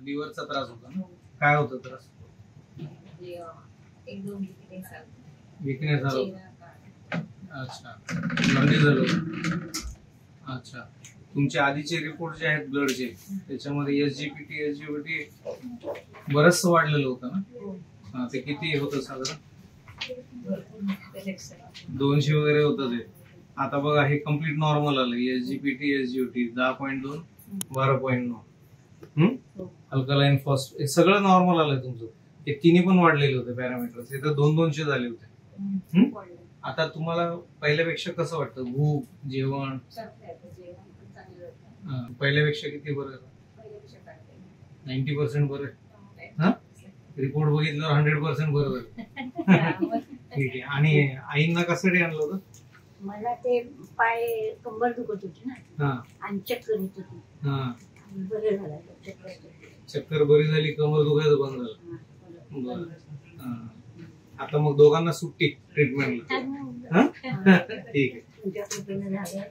लिव्हरचा त्रास होता ना? काय होता त्रास? एकदम विकनेस झाला. अच्छा, जॉन्डिस झालं. अच्छा, तुमचे आधीचे रिपोर्ट जे आहेत ब्लडचे त्याच्यामध्ये एसजीपीटी बरंच वाढलेलं होतं ना? ते किती होतं साधारण? 200 वगैरे होतं ते. आता बघा हे कम्प्लीट नॉर्मल आलं. SGPT SGOT 10.2 12.9. अल्कलाइन फॉस्फेट हे सगळं नॉर्मल आलंय तुमचं. हे तिन्ही पण वाढलेले होते पॅरामीटर्स. हे तर 200 झाले होते. आता तुम्हाला पहिल्यापेक्षा कसं वाटतं? भूक, जेवण पहिल्यापेक्षा किती बरं? 90% बरं आहे. रिपोर्ट बघितल्यावर 100% बरं झालं. ठीक आहे. आणि आईंना कशासाठी आणलं होतं? मला ते पाय कंबर दुखत होती ना आणि चक्कर येत होती. बरं झालं चक्कर बरी झाली, कमर दुखायचं बंद झालं. बरं. आता मग दोघांना सुट्टी ट्रीटमेंटला. ठीक आहे.